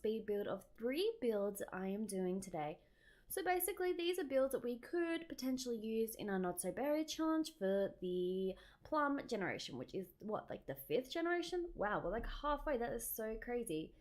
speed build of 3 builds I am doing today. So basically these are builds that we could potentially use in our not so berry challenge for the Plum generation, which is what, like the 5th generation? Wow, we're like halfway. That is so crazy.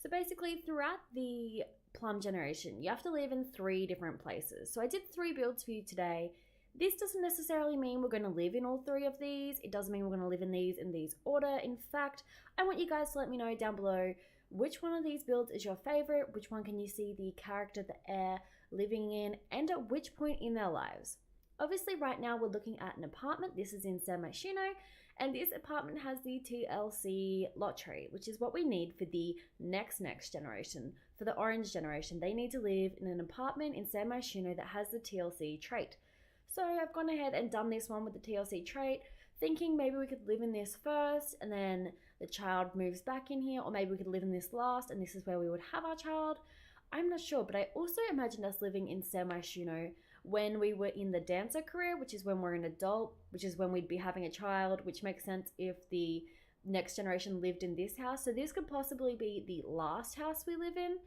So basically throughout the Plum generation, you have to live in 3 different places. So I did 3 builds for you today. This doesn't necessarily mean we're going to live in all 3 of these. It doesn't mean we're going to live in these order. In fact, I want you guys to let me know down below which one of these builds is your favorite, which one can you see the character, the heir, living in, and at which point in their lives. Obviously right now we're looking at an apartment. This is in San Myshuno, and this apartment has the TLC lot trait, which is what we need for the next generation. For the orange generation, they need to live in an apartment in San Myshuno that has the TLC trait. So I've gone ahead and done this one with the TLC trait, thinking maybe we could live in this first and then the child moves back in here, or maybe we could live in this last and this is where we would have our child. I'm not sure, but I also imagined us living in San Myshuno when we were in the dancer career, which is when we're an adult, which is when we'd be having a child, which makes sense if the next generation lived in this house. So this could possibly be the last house we live in.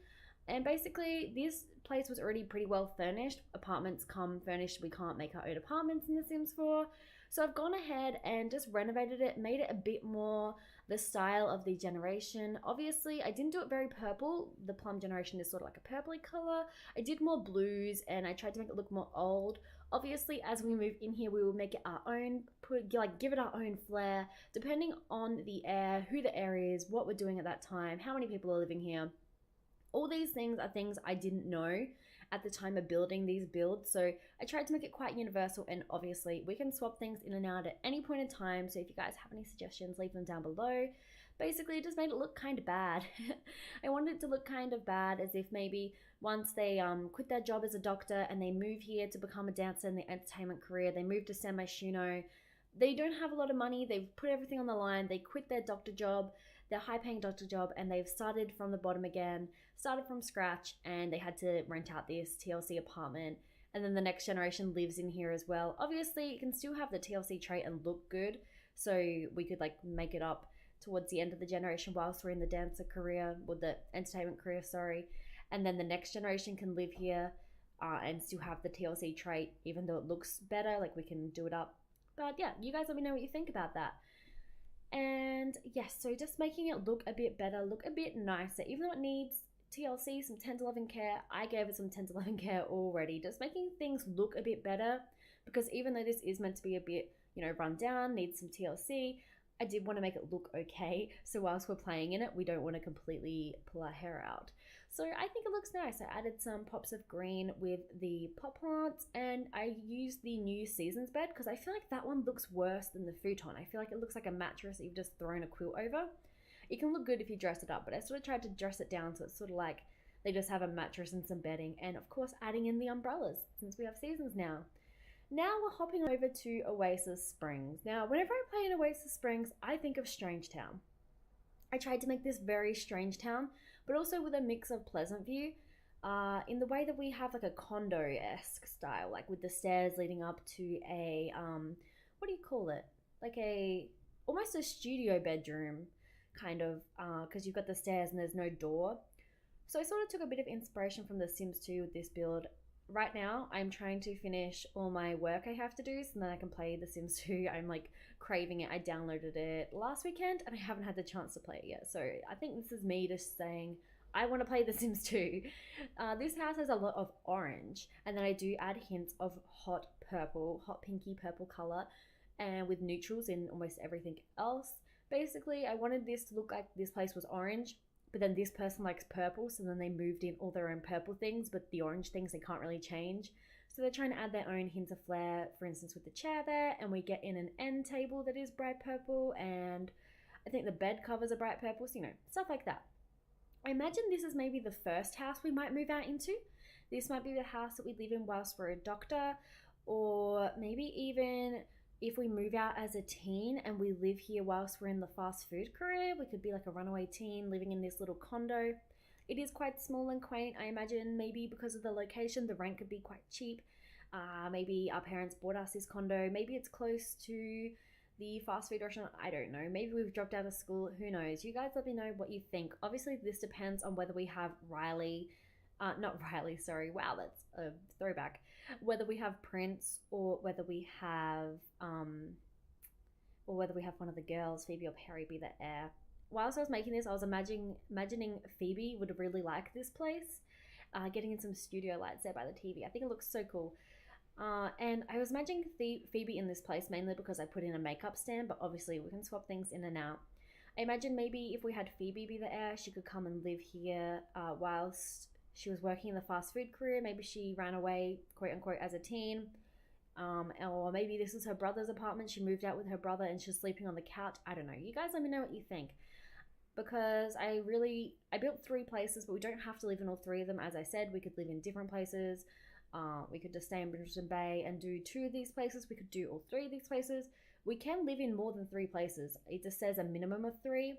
And basically this place was already pretty well furnished. Apartments come furnished. We can't make our own apartments in The Sims 4. So I've gone ahead and just renovated it, made it a bit more the style of the generation. Obviously, I didn't do it very purple. The Plum generation is sort of like a purpley color. I did more blues and I tried to make it look more old. Obviously, as we move in here, we will make it our own, give it our own flair, depending on the heir, who the heir is, what we're doing at that time, how many people are living here. All these things are things I didn't know at the time of building these builds, so I tried to make it quite universal, and obviously we can swap things in and out at any point in time, so if you guys have any suggestions, leave them down below. Basically, it just made it look kind of bad. I wanted it to look kind of bad, as if maybe once they quit their job as a doctor and they move here to become a dancer in the entertainment career, they move to San Myshuno, they don't have a lot of money, they've put everything on the line, they quit their doctor job, their high-paying doctor job, and they've started from the bottom again, started from scratch, and they had to rent out this TLC apartment, and then the next generation lives in here as well. Obviously, you can still have the TLC trait and look good, so we could like make it up towards the end of the generation whilst we're in the dancer career, or the entertainment career, sorry, and then the next generation can live here and still have the TLC trait, even though it looks better, like we can do it up. But yeah, you guys let me know what you think about that. And yes, so just making it look a bit better, look a bit nicer, even though it needs TLC, some tender loving care. I gave it some tender loving care already, just making things look a bit better, because even though this is meant to be a bit, you know, run down, needs some TLC, I did want to make it look okay, so whilst we're playing in it, we don't want to completely pull our hair out. So I think it looks nice. I added some pops of green with the pot plants, and I used the new Seasons bed because I feel like that one looks worse than the futon. I feel like it looks like a mattress that you've just thrown a quilt over. It can look good if you dress it up, but I sort of tried to dress it down so it's sort of like they just have a mattress and some bedding, and of course adding in the umbrellas since we have Seasons now. Now we're hopping over to Oasis Springs. Now, whenever I play in Oasis Springs, I think of Strangetown. I tried to make this very Strangetown, but also with a mix of Pleasantview, in the way that we have like a condo-esque style, like with the stairs leading up to a, what do you call it? Like almost a studio bedroom, kind of, because you've got the stairs and there's no door. So I sort of took a bit of inspiration from The Sims 2 with this build. Right now, I'm trying to finish all my work I have to do so then I can play The Sims 2. I'm like craving it. I downloaded it last weekend and I haven't had the chance to play it yet. So I think this is me just saying, I want to play The Sims 2. This house has a lot of orange, and then I do add hints of hot purple, hot pinky purple color, and with neutrals in almost everything else. Basically, I wanted this to look like this place was orange, but then this person likes purple, so then they moved in all their own purple things, but the orange things they can't really change. So they're trying to add their own hints of flair, for instance with the chair there, and we get in an end table that is bright purple, and I think the bed covers are bright purple, so you know, stuff like that. I imagine this is maybe the first house we might move out into. This might be the house that we live in whilst we're a doctor, or maybe even if we move out as a teen and we live here whilst we're in the fast food career. We could be like a runaway teen living in this little condo. It is quite small and quaint. I imagine maybe because of the location, the rent could be quite cheap. Maybe our parents bought us this condo. Maybe it's close to the fast food restaurant, I don't know. Maybe we've dropped out of school. Who knows? You guys let me know what you think. Obviously, this depends on whether we have Riley, not Riley, sorry. Wow, that's a throwback. Whether we have Prince or whether we have one of the girls, Phoebe or Perry, be the heir. Whilst I was making this, I was imagining Phoebe would really like this place. Getting in some studio lights there by the TV. I think it looks so cool. And I was imagining Phoebe in this place mainly because I put in a makeup stand, but obviously we can swap things in and out. I imagine maybe if we had Phoebe be the heir, she could come and live here whilst she was working in the fast food career. Maybe she ran away, quote unquote, as a teen. Or maybe this is her brother's apartment. She moved out with her brother and she's sleeping on the couch. I don't know. You guys let me know what you think. Because I built 3 places, but we don't have to live in all 3 of them. As I said, we could live in different places. We could just stay in Brindleton Bay and do 2 of these places. We could do all 3 of these places. We can live in more than 3 places. It just says a minimum of 3.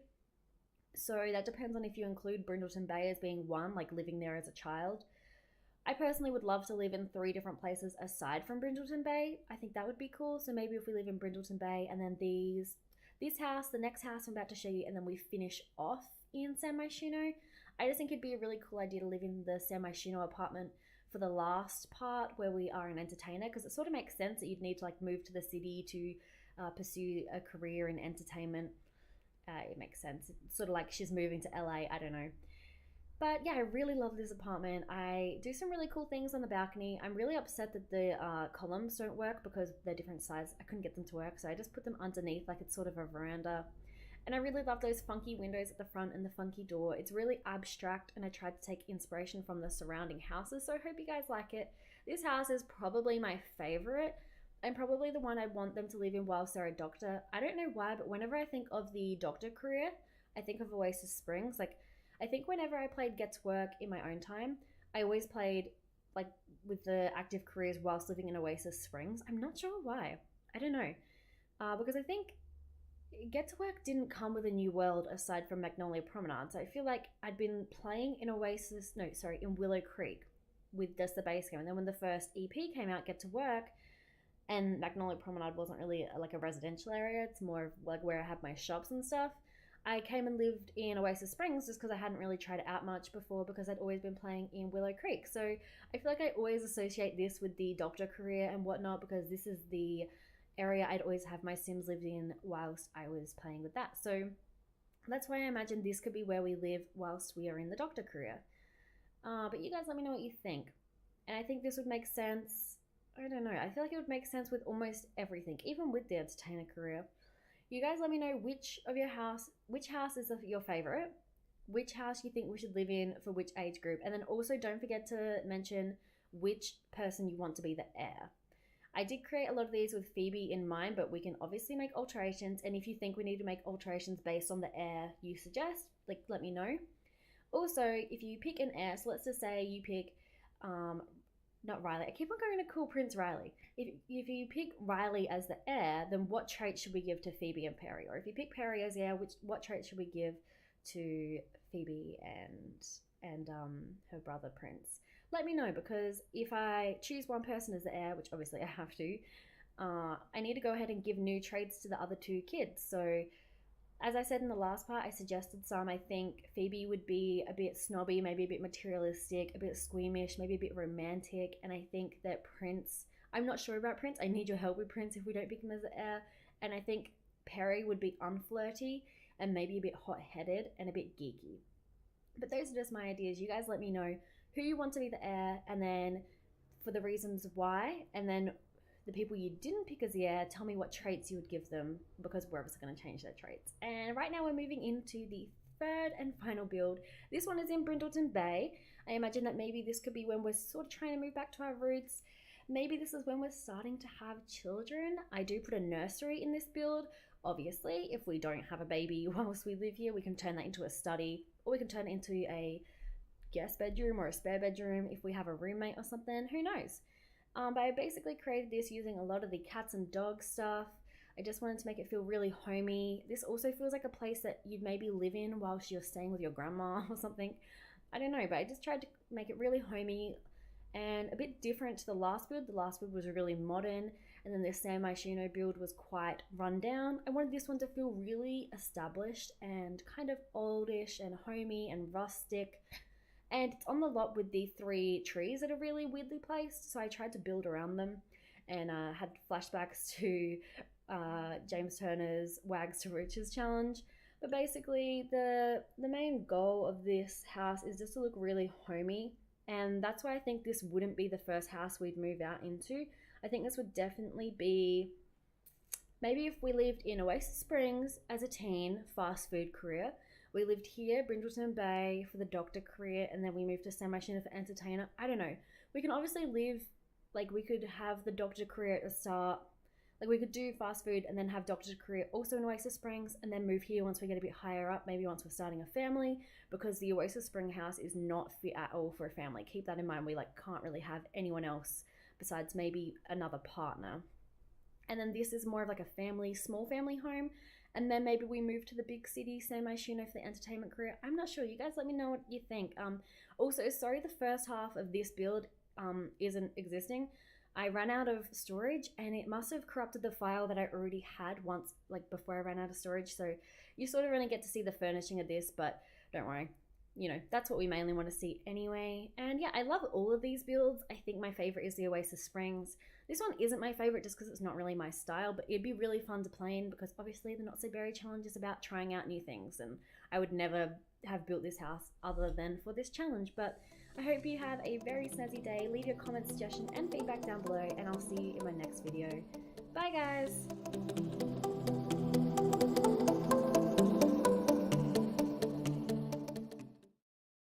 So that depends on if you include Brindleton Bay as being one, like living there as a child. I personally would love to live in 3 different places aside from Brindleton Bay. I think that would be cool. So maybe if we live in Brindleton Bay and then this house, the next house I'm about to show you, and then we finish off in San Myshuno. I just think it'd be a really cool idea to live in the San Myshuno apartment for the last part where we are an entertainer, because it sort of makes sense that you'd need to like move to the city to pursue a career in entertainment. It makes sense. It's sort of like she's moving to LA, I don't know. But yeah, I really love this apartment. I do some really cool things on the balcony. I'm really upset that the columns don't work because they're different size. I couldn't get them to work, so I just put them underneath like it's sort of a veranda. And I really love those funky windows at the front and the funky door. It's really abstract, and I tried to take inspiration from the surrounding houses, so I hope you guys like it. This house is probably my favorite, and probably the one I want them to live in whilst they're a doctor. I don't know why, but whenever I think of the doctor career, I think of Oasis Springs. Like, I think whenever I played Get to Work in my own time, I always played like with the active careers whilst living in Oasis Springs. I'm not sure why. I don't know. Because I think Get to Work didn't come with a new world aside from Magnolia Promenade. So I feel like I'd been playing in in Willow Creek with just the base game. And then when the first EP came out, Get to Work, and Magnolia Promenade wasn't really like a residential area. It's more of like where I have my shops and stuff. I came and lived in Oasis Springs just because I hadn't really tried it out much before, because I'd always been playing in Willow Creek. So I feel like I always associate this with the doctor career and whatnot, because this is the area I'd always have my Sims lived in whilst I was playing with that. So that's why I imagine this could be where we live whilst we are in the doctor career. But you guys let me know what you think. And I think this would make sense. I don't know. I feel like it would make sense with almost everything, even with the entertainer career. You guys let me know which house is your favorite, which house you think we should live in for which age group, and then also don't forget to mention which person you want to be the heir. I did create a lot of these with Phoebe in mind, but we can obviously make alterations, and if you think we need to make alterations based on the heir you suggest, like, let me know. Also, if you pick an heir, so let's just say you pick not Riley. I keep on going to call Prince Riley. If you pick Riley as the heir, then what traits should we give to Phoebe and Perry? Or if you pick Perry as the heir, what traits should we give to Phoebe and her brother Prince? Let me know, because if I choose one person as the heir, which obviously I have to, I need to go ahead and give new traits to the other 2 kids. So as I said in the last part, I suggested some. I think Phoebe would be a bit snobby, maybe a bit materialistic, a bit squeamish, maybe a bit romantic. And I think that Prince, I'm not sure about Prince. I need your help with Prince if we don't pick him as the heir. And I think Perry would be unflirty and maybe a bit hot-headed and a bit geeky. But those are just my ideas. You guys let me know who you want to be the heir, and then for the reasons why, and then the people you didn't pick as the heir, tell me what traits you would give them, because we're obviously going to change their traits. And right now we're moving into the 3rd and final build. This one is in Brindleton Bay. I imagine that maybe this could be when we're sort of trying to move back to our roots. Maybe this is when we're starting to have children. I do put a nursery in this build. Obviously, if we don't have a baby whilst we live here, we can turn that into a study, or we can turn it into a guest bedroom or a spare bedroom if we have a roommate or something. Who knows? But I basically created this using a lot of the cats and dogs stuff. I just wanted to make it feel really homey. This also feels like a place that you'd maybe live in whilst you're staying with your grandma or something. I don't know, but I just tried to make it really homey and a bit different to the last build. The last build was really modern, and then this San Myshuno build was quite run down. I wanted this one to feel really established and kind of oldish and homey and rustic. And it's on the lot with the 3 trees that are really weirdly placed, so I tried to build around them and had flashbacks to James Turner's Wags to Riches challenge. But basically, the main goal of this house is just to look really homey, and that's why I think this wouldn't be the first house we'd move out into. I think this would definitely be maybe if we lived in Oasis Springs as a teen, fast food career. We lived here, Brindleton Bay, for the doctor career, and then we moved to San Myshuno for entertainer. I don't know. We can obviously live, like, we could have the doctor career at the start. Like, we could do fast food and then have doctor career also in Oasis Springs, and then move here once we get a bit higher up, maybe once we're starting a family, because the Oasis Spring house is not fit at all for a family. Keep that in mind. We, like, can't really have anyone else besides maybe another partner. And then this is more of like a family, small family home. And then maybe we move to the big city, San Myshuno, for the entertainment career. I'm not sure. You guys let me know what you think. Also, sorry the first half of this build isn't existing. I ran out of storage and it must have corrupted the file that I already had once, like before I ran out of storage. So you sort of only get to see the furnishing of this, but don't worry. You know, that's what we mainly want to see anyway. And yeah, I love all of these builds. I think my favorite is the Oasis Springs. This one isn't my favorite just because it's not really my style, but it'd be really fun to play in because obviously the Not So Berry challenge is about trying out new things, and I would never have built this house other than for this challenge. But I hope you have a very snazzy day. Leave your comments, suggestion, and feedback down below, and I'll see you in my next video. Bye guys!